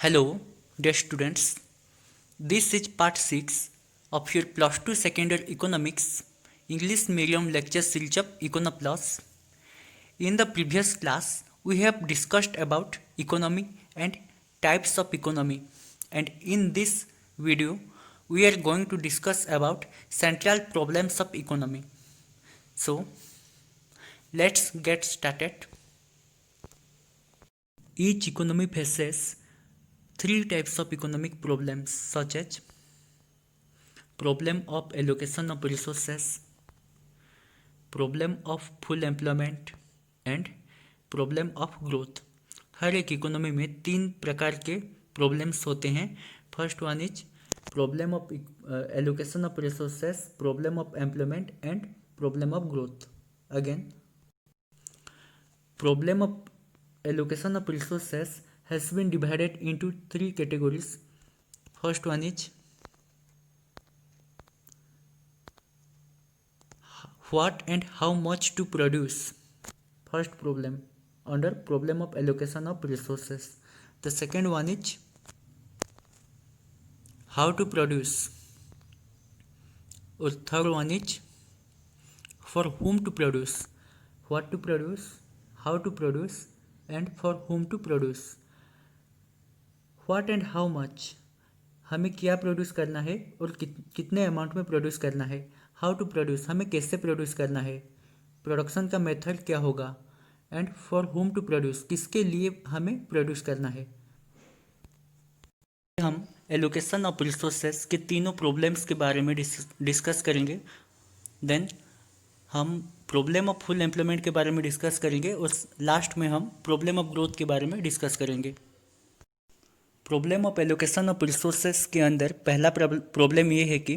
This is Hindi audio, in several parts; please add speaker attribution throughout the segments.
Speaker 1: Hello, dear students. This is part 6 of your plus 2 second year economics English medium lecture series of EconoPlus. In the previous class, we have discussed about economy and types of economy, and in this video, we are going to discuss about central problems of economy. So, let's get started. Each economy faces three types of economic problems such as problem of allocation of resources, problem of full employment and problem of growth. हर एक इकोनॉमी में तीन प्रकार के प्रॉब्लम्स होते हैं। First one is problem of allocation of resources, problem of employment and problem of growth. Again, problem of allocation of resources has been divided into three categories. First one is what and how much to produce. First problem under problem of allocation of resources. The second one is how to produce. Or third one is for whom to produce. What to produce, how to produce and for whom to produce. What and how much, हमें क्या प्रोड्यूस करना है और कितने अमाउंट में प्रोड्यूस करना है। हाउ टू प्रोड्यूस, हमें कैसे प्रोड्यूस करना है, प्रोडक्शन का मेथड क्या होगा। And for whom to produce, किसके लिए हमें प्रोड्यूस करना है। हम एलोकेशन ऑफ रिसोर्सेस के तीनों प्रॉब्लम्स के बारे में डिस्कस करेंगे। देन हम प्रॉब्लम ऑफ फुल एम्प्लॉयमेंट के बारे में डिस्कस करेंगे और लास्ट में हम प्रॉब्लम ऑफ ग्रोथ के बारे में डिस्कस करेंगे। Problem of allocation of resources के अंदर पहला प्रॉब्लम ये है कि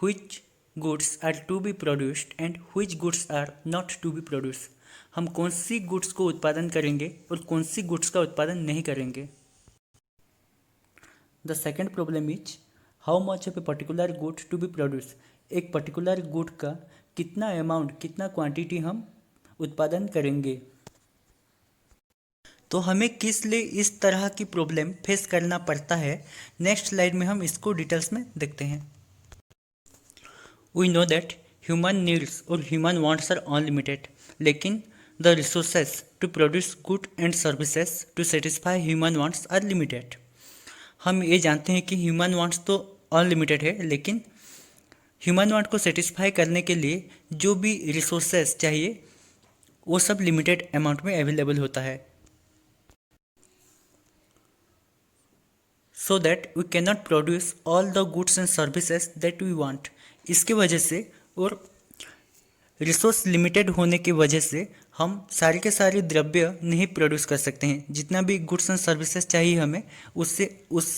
Speaker 1: which goods are to be produced and which goods are not to be produce. हम कौन सी गुड्स को उत्पादन करेंगे और कौन सी गुड्स का उत्पादन नहीं करेंगे। The second problem is how much of a particular good to be produce. एक पर्टिकुलर गुड का कितना अमाउंट, कितना क्वांटिटी हम उत्पादन करेंगे। तो हमें किस लिए इस तरह की प्रॉब्लम फेस करना पड़ता है, नेक्स्ट स्लाइड में हम इसको डिटेल्स में देखते हैं। We know that human needs और ह्यूमन वांट्स आर अनलिमिटेड, लेकिन the resources to produce good and services to satisfy human wants are limited. हम ये जानते हैं कि ह्यूमन वांट्स तो अनलिमिटेड है, लेकिन ह्यूमन वांट को सेटिस्फाई करने के लिए जो भी रिसोर्सेज चाहिए वो सब लिमिटेड अमाउंट में अवेलेबल होता है। So that we can not produce all the goods and services that we want. इसके वजह से और रिसोर्स लिमिटेड होने की वजह से हम सारे के सारे द्रव्य नहीं प्रोड्यूस कर सकते हैं। जितना भी गुड्स एंड सर्विसेज चाहिए हमें, उससे उस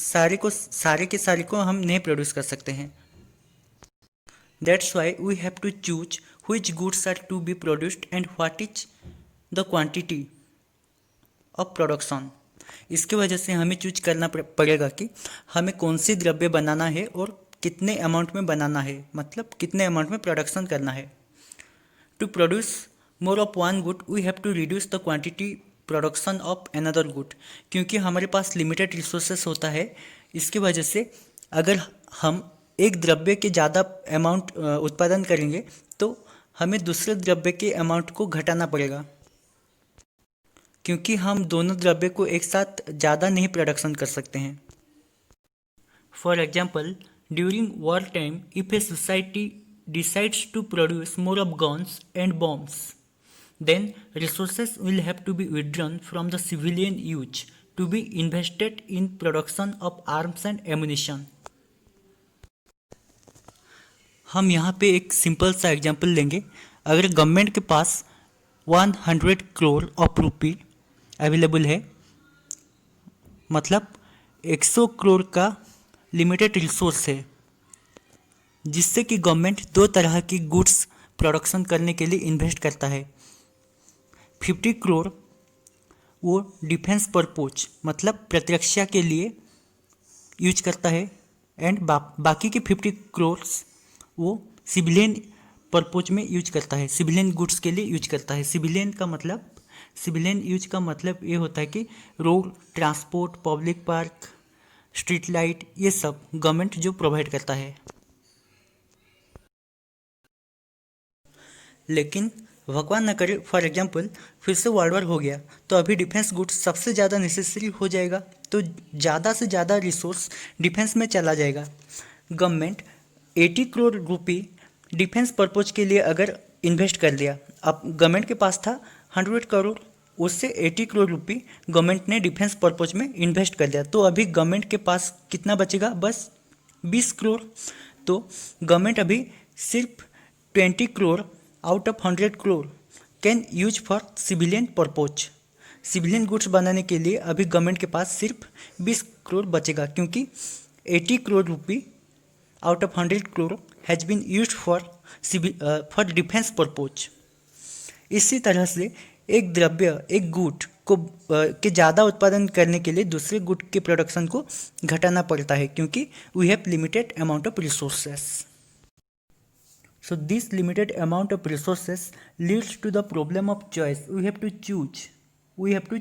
Speaker 1: सारे के सारे को हम नहीं प्रोड्यूस कर सकते हैं। That's why we have to choose which goods are to be produced and what is the quantity of production. इसकी वजह से हमें चूज करना पड़ेगा कि हमें कौन सी द्रव्य बनाना है और कितने अमाउंट में बनाना है, मतलब कितने अमाउंट में प्रोडक्शन करना है। To produce more of one good we have to reduce the quantity production of another good. क्योंकि हमारे पास लिमिटेड रिसोर्सेस होता है, इसकी वजह से अगर हम एक द्रव्य के ज़्यादा अमाउंट उत्पादन करेंगे तो हमें दूसरे द्रव्य के अमाउंट को घटाना पड़ेगा, क्योंकि हम दोनों द्रव्य को एक साथ ज़्यादा नहीं प्रोडक्शन कर सकते हैं। For example, during war time if a society decides to produce more of guns and bombs, then resources will have to be withdrawn from the civilian use to be invested in production of arms and ammunition. हम यहाँ पे एक सिंपल सा एग्जाम्पल लेंगे। अगर गवर्नमेंट के पास 100 करोड़ ऑफ रुपी अवेलेबल है, मतलब 100 करोड़ का लिमिटेड रिसोर्स है, जिससे कि गवर्नमेंट दो तरह की गुड्स प्रोडक्शन करने के लिए इन्वेस्ट करता है। 50 करोड़ वो डिफेंस परपोज, मतलब प्रतिरक्षा के लिए यूज करता है, एंड बाकी के 50 करोड़ वो सिविलियन परपोज में यूज करता है, सिविलियन गुड्स के लिए यूज करता है। सिविलियन का मतलब सिविलियन यूज का मतलब ये होता है कि road, transport, public park, street light, ये सब गवर्नमेंट जो प्रोवाइड करता है। लेकिन भगवान न करे फॉर एग्जांपल फिर से वर्ल्ड वॉर हो गया तो अभी डिफेंस गुड्स सबसे ज़्यादा नेसेसरी हो जाएगा, तो ज़्यादा से ज़्यादा रिसोर्स डिफेंस में चला जाएगा। गवर्नमेंट 80 करोड़ रुपये डिफेंस पर्पज़ के लिए अगर इन्वेस्ट कर दिया, अब गवर्नमेंट के पास था 100 करोड़, उससे 80 करोड़ रुपये गवर्नमेंट ने डिफेंस पर्पज़ में इन्वेस्ट कर दिया, तो अभी गवर्नमेंट के पास कितना बचेगा? बस 20 करोड़। तो गवर्नमेंट अभी सिर्फ 20 crore out of 100 crore can use for civilian purpose. Civilian goods बनाने के लिए अभी गवर्नमेंट के पास सिर्फ 20 करोड़ बचेगा, क्योंकि 80 करोड़ रुपये out of 100 crore has been used for defence purpose. इसी तरह से एक द्रव्य, एक गुड को के ज़्यादा उत्पादन करने के लिए दूसरे गुड के प्रोडक्शन को घटाना पड़ता है, क्योंकि we have limited amount of resources. So this limited amount of resources leads to the problem of choice. We have to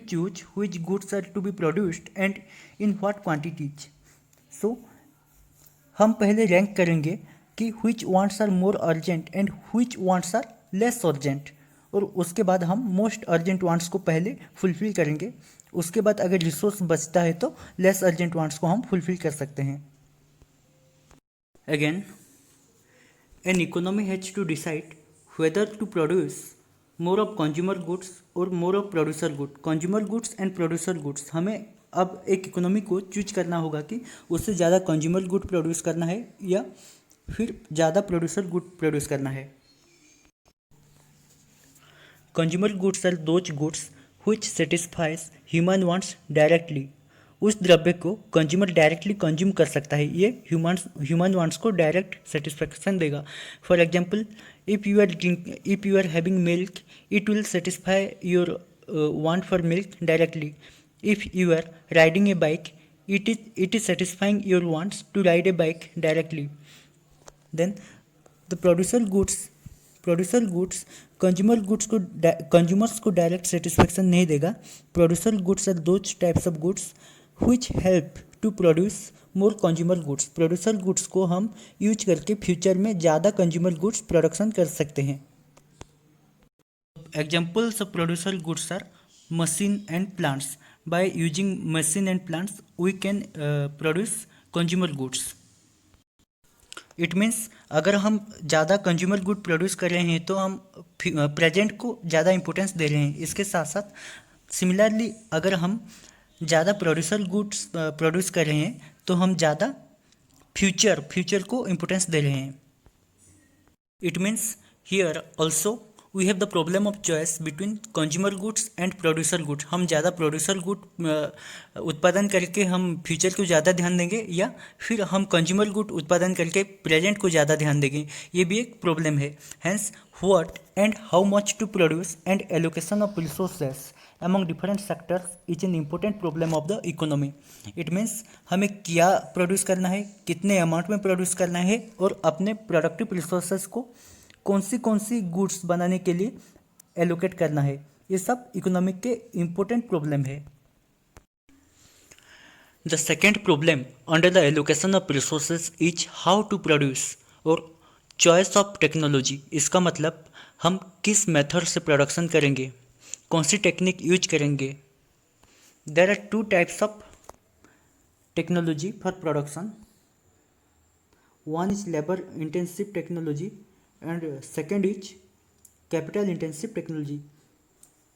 Speaker 1: choose which goods are to be produced and in what quantities. So हम पहले रैंक करेंगे कि which wants are more urgent and which wants are less urgent, और उसके बाद हम मोस्ट अर्जेंट वांट्स को पहले फुलफिल करेंगे। उसके बाद अगर रिसोर्स बचता है तो लेस अर्जेंट वांट्स को हम फुलफिल कर सकते हैं। Again, an economy has to decide whether to produce more of consumer goods or more of producer goods. Consumer goods and producer goods, हमें अब एक इकोनॉमी को चूज करना होगा कि उससे ज़्यादा कंज्यूमर गुड प्रोड्यूस करना है या फिर ज़्यादा प्रोड्यूसर गुड प्रोड्यूस करना है। Consumer goods are those goods which satisfies human wants directly. उस द्रव्य को कंज्यूमर डायरेक्टली कंज्यूम कर सकता है, ये ह्यूमन वांट्स को डायरेक्ट सेटिस्फैक्शन देगा। For example, if you are having milk, it will satisfy your want for milk directly. If you are riding a bike, it is satisfying your wants to ride a bike directly. Then the producer goods consumers को डायरेक्ट सेटिस्फैक्शन नहीं देगा। Producer goods are those types of goods which help to produce more consumer goods. Producer goods को हम यूज करके फ्यूचर में ज़्यादा कंज्यूमर गुड्स प्रोडक्शन कर सकते हैं। Examples of producer goods are machine and plants. By using machine and plants we can produce consumer goods. It means अगर हम ज़्यादा कंज्यूमर गुड प्रोड्यूस कर रहे हैं तो हम प्रेजेंट को ज़्यादा इंपॉर्टेंस दे रहे हैं। इसके साथ साथ सिमिलरली अगर हम ज़्यादा प्रोड्यूसर गुड्स प्रोड्यूस कर रहे हैं तो हम ज़्यादा फ्यूचर को इम्पोर्टेंस दे रहे हैं। It means here also we have the problem of choice between consumer goods and producer goods. हम ज़्यादा प्रोड्यूसर गुड उत्पादन करके हम फ्यूचर को ज़्यादा ध्यान देंगे या फिर हम कंज्यूमर गुड उत्पादन करके प्रेजेंट को ज़्यादा ध्यान देंगे, ये भी एक प्रॉब्लम है। Hence what and how much to produce and allocation of resources among different sectors is an important problem of the economy. It means हमें क्या प्रोड्यूस करना है, कितने अमाउंट में प्रोड्यूस करना है और अपने प्रोडक्टिव रिसोर्सेज को कौन सी गुड्स बनाने के लिए एलोकेट करना है, ये सब इकोनॉमिक के इम्पोर्टेंट प्रॉब्लम है। The second problem under the allocation of resources is how to produce और चॉइस ऑफ टेक्नोलॉजी। इसका मतलब हम किस मेथड से प्रोडक्शन करेंगे, कौन सी टेक्निक यूज करेंगे। There are two types of technology for production. One is labour intensive technology and second is capital intensive technology.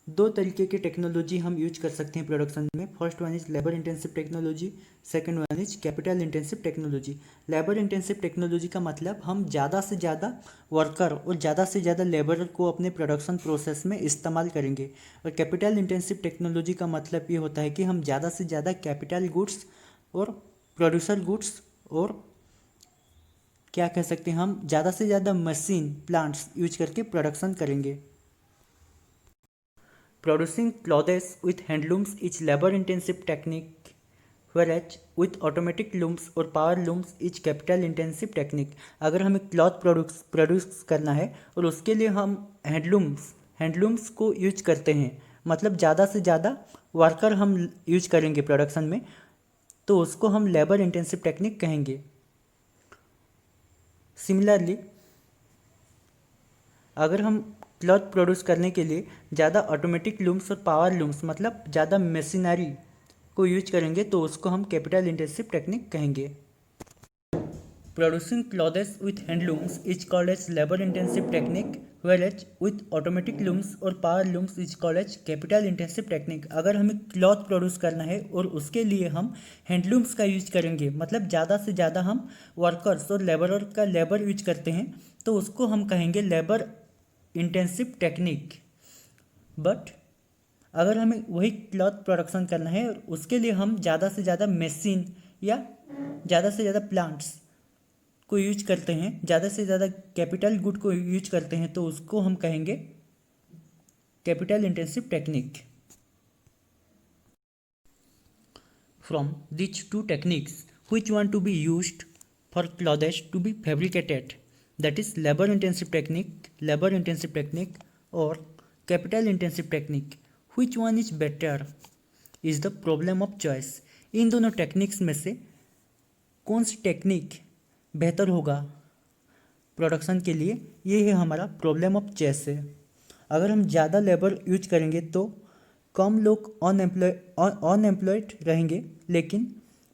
Speaker 1: दो तरीके के टेक्नोलॉजी हम यूज कर सकते हैं प्रोडक्शन में। First one is labour intensive technology, second one is capital intensive technology. Labour intensive technology का मतलब हम ज़्यादा से ज़्यादा वर्कर और ज़्यादा से ज़्यादा लेबर को अपने प्रोडक्शन प्रोसेस में इस्तेमाल करेंगे। और कैपिटल इंटेंसिव टेक्नोलॉजी का मतलब ये होता है कि हम ज़्यादा से ज़्यादा कैपिटल गुड्स और प्रोड्यूसर गुड्स और क्या कह सकते हैं, हम ज़्यादा से ज़्यादा मशीन प्लांट्स यूज करके प्रोडक्शन करेंगे। Producing clothes with handlooms is labor-intensive technique, whereas with automatic looms or power looms is capital-intensive technique. अगर हमें क्लॉथ प्रोड्यूस करना है और उसके लिए हम हैंडलूम्स को यूज करते हैं, मतलब ज़्यादा से ज़्यादा वर्कर हम यूज करेंगे प्रोडक्शन में, तो उसको हम लेबर इंटेंसिव टेक्निक कहेंगे। सिमिलरली अगर हम क्लॉथ प्रोड्यूस करने के लिए ज़्यादा ऑटोमेटिक लूम्स और पावर लूम्स मतलब ज़्यादा मशीनरी को यूज करेंगे तो उसको हम कैपिटल इंटेंसिव टेक्निक कहेंगे। Producing clothes with handlooms is called as labor intensive technique, whereas with automatic looms और power looms is called as capital intensive technique। अगर हमें क्लॉथ प्रोड्यूस करना है और उसके लिए हम हैंडलूम्स का यूज करेंगे, मतलब ज़्यादा से ज़्यादा हम वर्कर्स और लेबरर का लेबर यूज करते हैं, तो उसको हम कहेंगे लेबर इंटेंसिव टेक्निक। बट अगर हमें वही क्लॉथ प्रोडक्शन करना है और उसके लिए हम ज़्यादा से ज़्यादा मशीन या ज़्यादा से ज़्यादा प्लांट्स को यूज करते हैं, ज़्यादा से ज़्यादा कैपिटल गुड को यूज करते हैं, तो उसको हम कहेंगे capital intensive technique. From which two techniques which one to be used for clothes to be fabricated, that is labor intensive technique or capital intensive technique, which one is better is the problem of choice। इन दोनों टेक्निक्स में से कौन सी टेक्निक बेहतर होगा प्रोडक्शन के लिए, ये है हमारा प्रॉब्लम ऑफ चॉइस है। अगर हम ज़्यादा लेबर यूज करेंगे तो कम लोग अनएम्प्लॉयड रहेंगे, लेकिन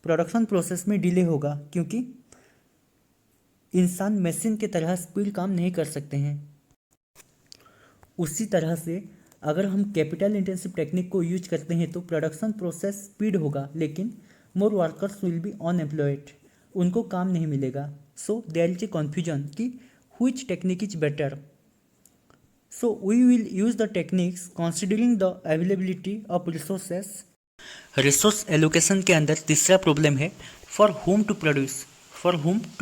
Speaker 1: प्रोडक्शन प्रोसेस में डिले होगा क्योंकि इंसान मशीन की तरह स्पीड काम नहीं कर सकते हैं। उसी तरह से अगर हम कैपिटल इंटेंसिव टेक्निक को यूज करते हैं तो प्रोडक्शन प्रोसेस स्पीड होगा, लेकिन more workers will be unemployed, उनको काम नहीं मिलेगा। So there is a confusion कि which technique is better। So we will use the techniques considering the availability of resources। Resource allocation के अंदर तीसरा प्रॉब्लम है फॉर होम टू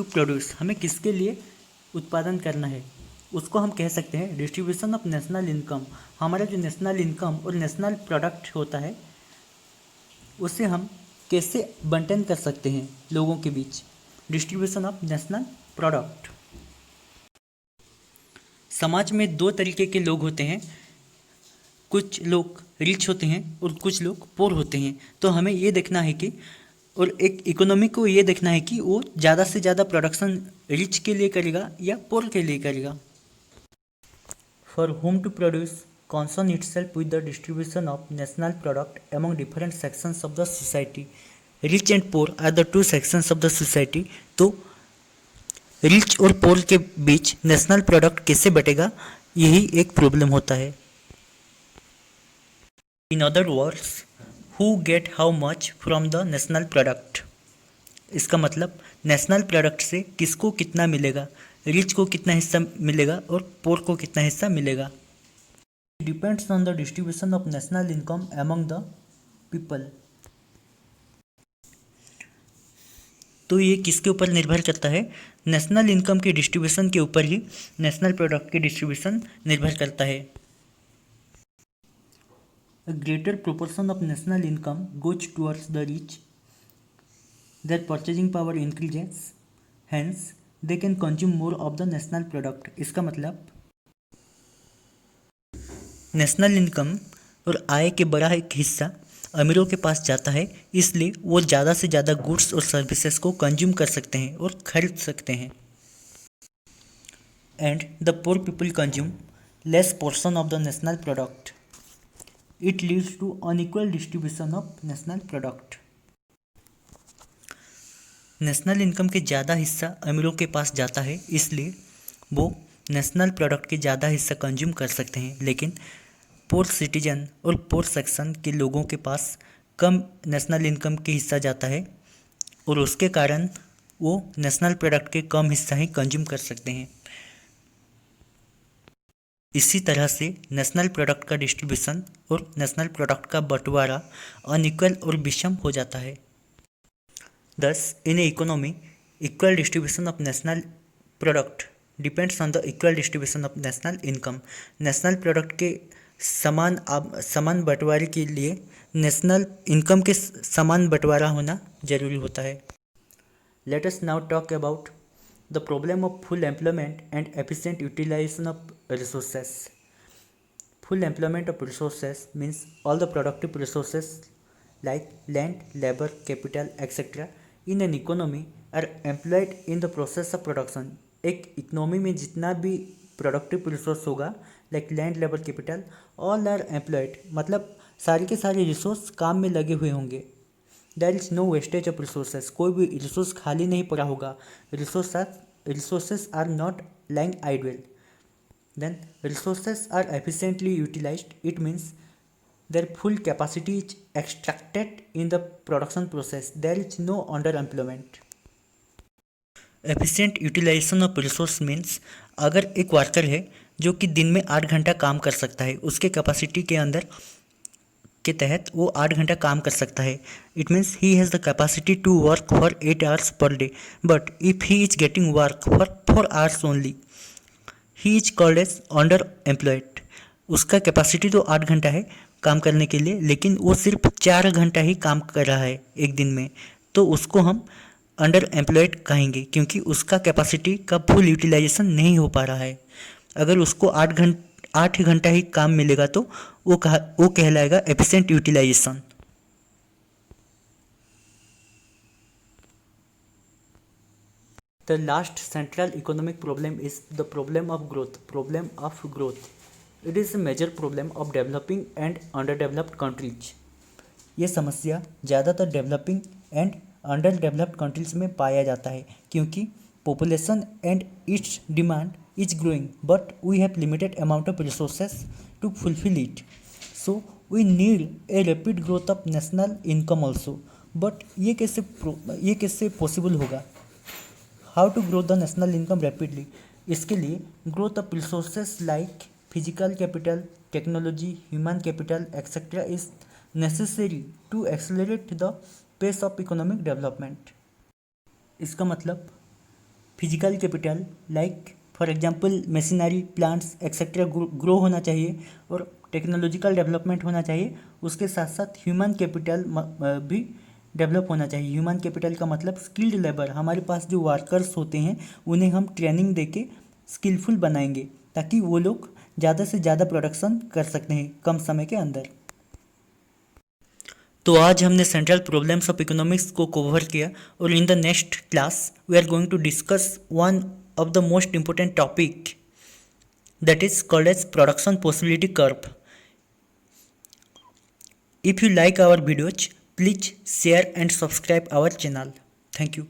Speaker 1: प्रोड्यूस। हमें किसके लिए उत्पादन करना है, उसको हम कह सकते हैं डिस्ट्रीब्यूशन ऑफ नेशनल इनकम। हमारा जो नेशनल इनकम और नेशनल प्रोडक्ट होता है उसे हम कैसे बंटन कर सकते हैं लोगों के बीच, डिस्ट्रीब्यूशन ऑफ नेशनल प्रोडक्ट। समाज में दो तरीके के लोग होते हैं, कुछ लोग रिच होते हैं और कुछ लोग पोर होते हैं। तो हमें ये देखना है कि और एक इकोनॉमी को ये देखना है कि वो ज़्यादा से ज़्यादा प्रोडक्शन रिच के लिए करेगा या पोर के लिए करेगा। For whom to produce concern itself with the distribution of national product among different sections of the society। Rich and poor are the two sections of the society. तो रिच और पोर के बीच नेशनल प्रोडक्ट कैसे बटेगा, यही एक प्रॉब्लम होता है। In other words who get how much from the national product. इसका मतलब नेशनल प्रोडक्ट से किसको कितना मिलेगा, रिच को कितना हिस्सा मिलेगा और पोर को कितना हिस्सा मिलेगा। Depends on the distribution of national income among the people. तो ये किसके ऊपर निर्भर करता है, नेशनल इनकम के डिस्ट्रीब्यूशन के ऊपर ही नेशनल प्रोडक्ट के डिस्ट्रीब्यूशन निर्भर करता है। A greater proportion of national income goes towards the rich, their purchasing power increases, hence they can consume more of the national product. इसका मतलब नेशनल इनकम और आय के बड़ा एक हिस्सा अमीरों के पास जाता है, इसलिए वो ज़्यादा से ज़्यादा गुड्स और सर्विसेज को कंज्यूम कर सकते हैं और खरीद सकते हैं। And the poor people consume less portion of the national product, it leads to unequal distribution of national product. National income के ज़्यादा हिस्सा अमीरों के पास जाता है, इसलिए वो नेशनल प्रोडक्ट के ज़्यादा हिस्सा कंज्यूम कर सकते हैं, लेकिन पोर सिटीजन और पोर सेक्शन के लोगों के पास कम नेशनल इनकम के हिस्सा जाता है और उसके कारण वो नेशनल प्रोडक्ट के कम हिस्सा ही कंज्यूम कर सकते हैं। इसी तरह से नेशनल प्रोडक्ट का डिस्ट्रीब्यूशन और नेशनल प्रोडक्ट का बंटवारा अनइक्वल और विषम हो जाता है। Thus in A economy equal distribution of national product depends on the equal distribution of national income. National product के समान बंटवारे के लिए नेशनल इनकम के समान बंटवारा होना जरूरी होता है। Let us now talk about the problem of full employment and efficient utilisation of resources. Full employment of resources means all the productive resources like land, labor, capital, etc. in an economy are employed in the process of production. एक इकोनॉमी में जितना भी प्रोडक्टिव रिसोर्स होगा like land, labour, capital, all are employed, मतलब सारे के सारे रिसोर्स काम में लगे हुए होंगे. There is no wastage of resources, कोई भी रिसोर्स खाली नहीं पड़ा होगा. Resources are not lying idle. Then resources are efficiently utilized. It means their full capacity is extracted in the production process. There is no underemployment. Efficient utilization of resource means अगर एक वर्कर है जो कि दिन में 8 घंटा काम कर सकता है, उसके कैपेसिटी के अंदर के तहत वो 8 घंटा काम कर सकता है. It means he has the capacity to work for 8 hours per day, but if he is getting work for 4 hours only, he is called as underemployed. उसका कैपेसिटी तो 8 घंटा है काम करने के लिए, लेकिन वो सिर्फ 4 घंटा ही काम कर रहा है एक दिन में, तो उसको हम अंडर एम्प्लॉयड कहेंगे क्योंकि उसका कैपेसिटी का फुल यूटिलाइजेशन नहीं हो पा रहा है. अगर उसको 8 घंटा ही काम मिलेगा तो वो कहलाएगा efficient utilisation. The last central economic problem is the problem of growth. Problem of growth. It is a major problem of developing and underdeveloped countries. ये समस्या ज़्यादातर developing and underdeveloped countries में पाया जाता है क्योंकि population and its demand is growing but we have limited amount of resources to fulfil it. So we need a rapid growth of national income also. But ये कैसे पॉसिबल होगा? How to grow the national income rapidly? इसके लिए growth of resources like physical capital, technology, human capital etcetera is necessary to accelerate the pace of economic development. इसका मतलब physical capital like for example machinery, plants etcetera grow होना चाहिए और टेक्नोलॉजिकल डेवलपमेंट होना चाहिए. उसके साथ साथ ह्यूमन कैपिटल भी डेवलप होना चाहिए. ह्यूमन कैपिटल का मतलब स्किल्ड लेबर. हमारे पास जो वर्कर्स होते हैं उन्हें हम ट्रेनिंग देके स्किलफुल बनाएंगे ताकि वो लोग ज़्यादा से ज़्यादा प्रोडक्शन कर सकते हैं कम समय के अंदर. तो आज हमने सेंट्रल प्रॉब्लम्स ऑफ इकोनॉमिक्स को कवर किया और in the next class we are going to discuss one of the most important topic that is called as production possibility curve. If you like our videos, please share and subscribe our channel. Thank you.